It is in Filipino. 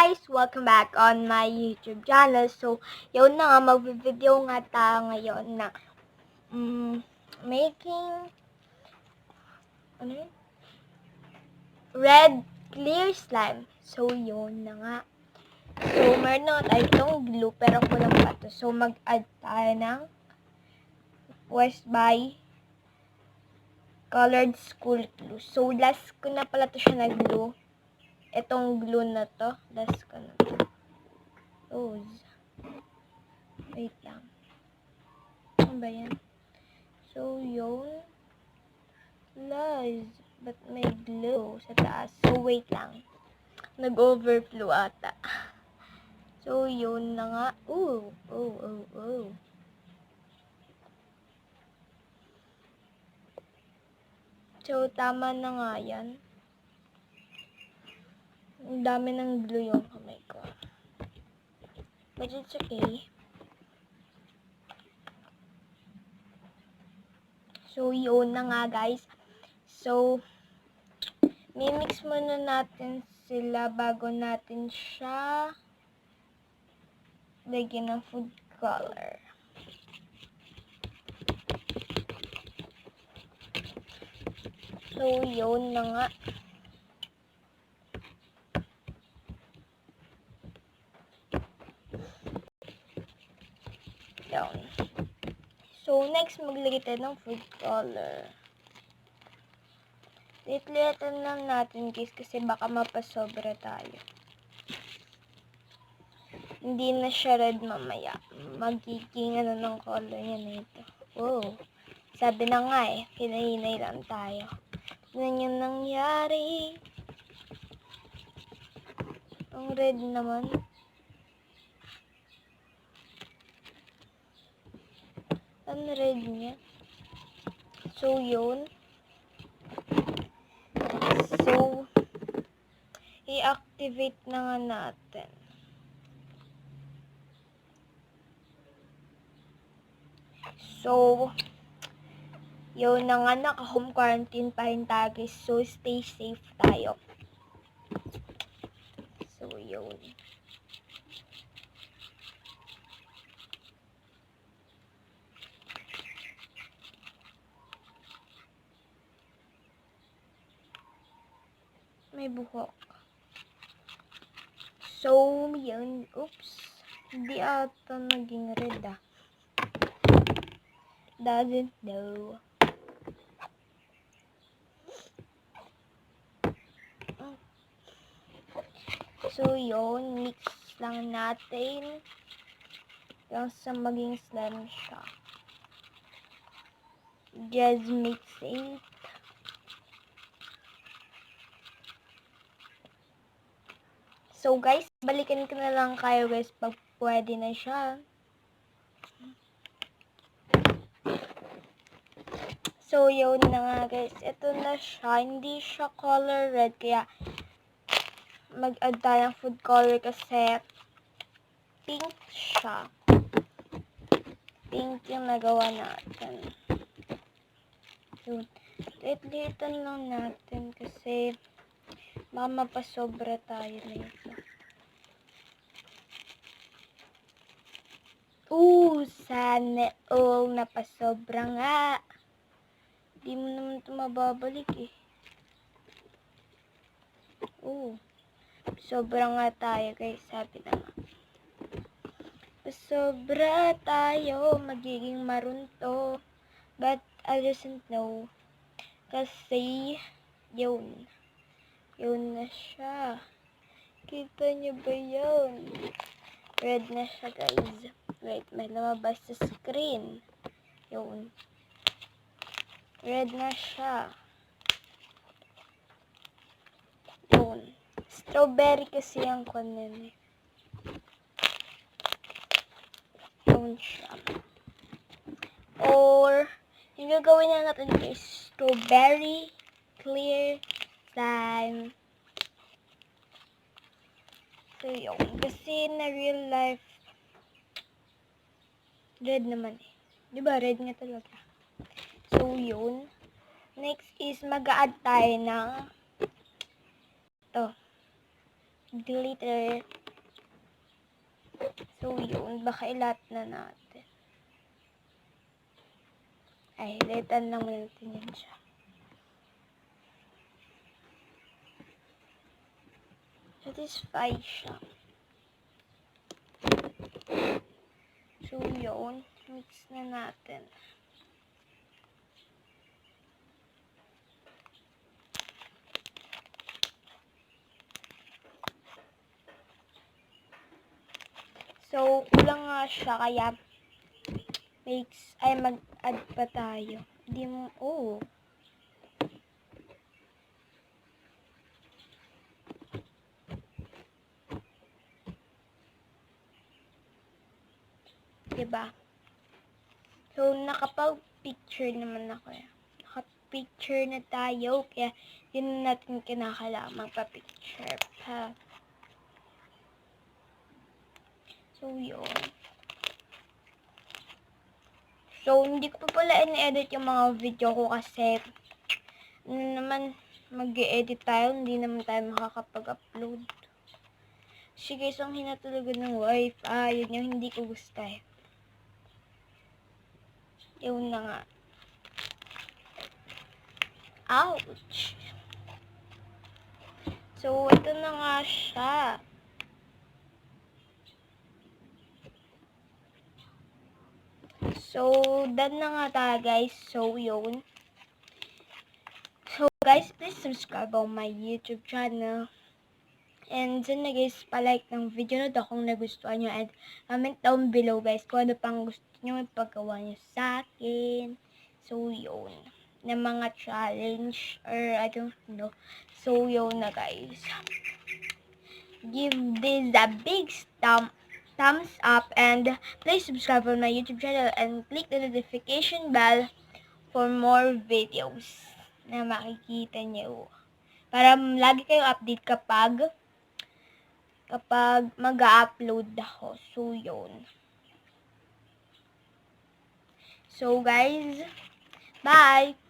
guys! Welcome back on my YouTube channel. So, yun na nga, mag-video nga tayo ngayon na making ano yun? Red clear slime. So, yun na nga. So, meron na tayo itong glue pero kulang pa to. So, mag-add tayo ng West by Colored School Glue. So, last ko na pala to siya nag-glue. Itong glue na to, last ko na to. Wait lang. Ano ba yan? So, yun. Lies. But may glue sa taas. So, wait lang. Nag-overflow ata. So, yun na nga. So, tama na nga yan. Ang dami ng glue yung kamay ko. But it's okay. So, yun na nga guys. So, mimix muna natin sila bago natin siya lagyan ng food color. So, yun na nga. Down. So, next, maglagay tayo ng food color. Liit-liitan lang natin guys kasi baka mapasobra tayo. Hindi na siya red mamaya. Magiging ano ng color niya na ito. Oh, sabi na nga eh, hinahinay lang tayo. Tignan yung nangyari. Ang red naman. Ang red niya. So, yun. So, i-activate na nga natin. So, yun na nga, naka-home quarantine pa rin tayo guys. So, stay safe tayo. So, yun. May buhok. So, yun. Oops. Hindi ata naging red ah. Doesn't know. So, yun. Mix lang natin. Hanggang sa maging slime siya. Just mix it. So, guys, balikan ko na lang kayo guys pag pwede na siya. So, yun na nga guys. Ito na siya. Hindi siya color red. Kaya, mag-add tayo ng food color kasi pink siya. Pink yung nagawa natin. Yun. Liit-liitan lang natin kasi mapasobra tayo na ito. Sana all napasobra nga. Di mo naman ito mababalik eh. Sobra nga tayo guys, sabi na nga. Sobra tayo, magiging maroon to. But I doesn't know. Kasi, yun. Yun na siya. Kita niyo ba yun? Red na siya guys. Wait, may lumabas sa screen. Yun. Red na siya. Yun. Strawberry kasi ang kanin. Yun siya. Or, yung gagawin na natin is strawberry clear slime. So, yun. Kasi na real life, red naman eh. Diba, red nga talaga. So, yun. Next is mag-a-add tayo ng ito. glitter. So, yun. Baka ilat na natin. Ay, litan lang natin yun siya. Satisfy siya. So, yun. Mix na natin. So, kulang nga siya, kaya mag-add pa tayo. Hindi mo, diba? So, nakapag-picture naman ako. Naka-picture na tayo, kaya yun natin kinakailangan magpa-picture pa. So, yun. So, hindi ko pa pala in-edit yung mga video ko kasi mag-e-edit tayo, hindi naman tayo makakapag-upload. Kasi guys, ang hina talaga ng wifi, yun yung hindi ko gusto eh. Yun na nga. Ouch! So, ito na nga siya. So, done na nga tayo guys. So, yun. So, guys, please subscribe on my YouTube channel. And sana guys, palike ng video na to kung nagustuhan nyo. And comment down below guys kung ano pang gusto nyo ipagawa nyo sa akin. So, yun. Na mga challenge or I don't know. So, yun na guys. Give this a big thumbs up and please subscribe on my YouTube channel and click the notification bell for more videos na makikita nyo. Para lagi kayong update kapag mag-upload ako. So, yun. So, guys, bye!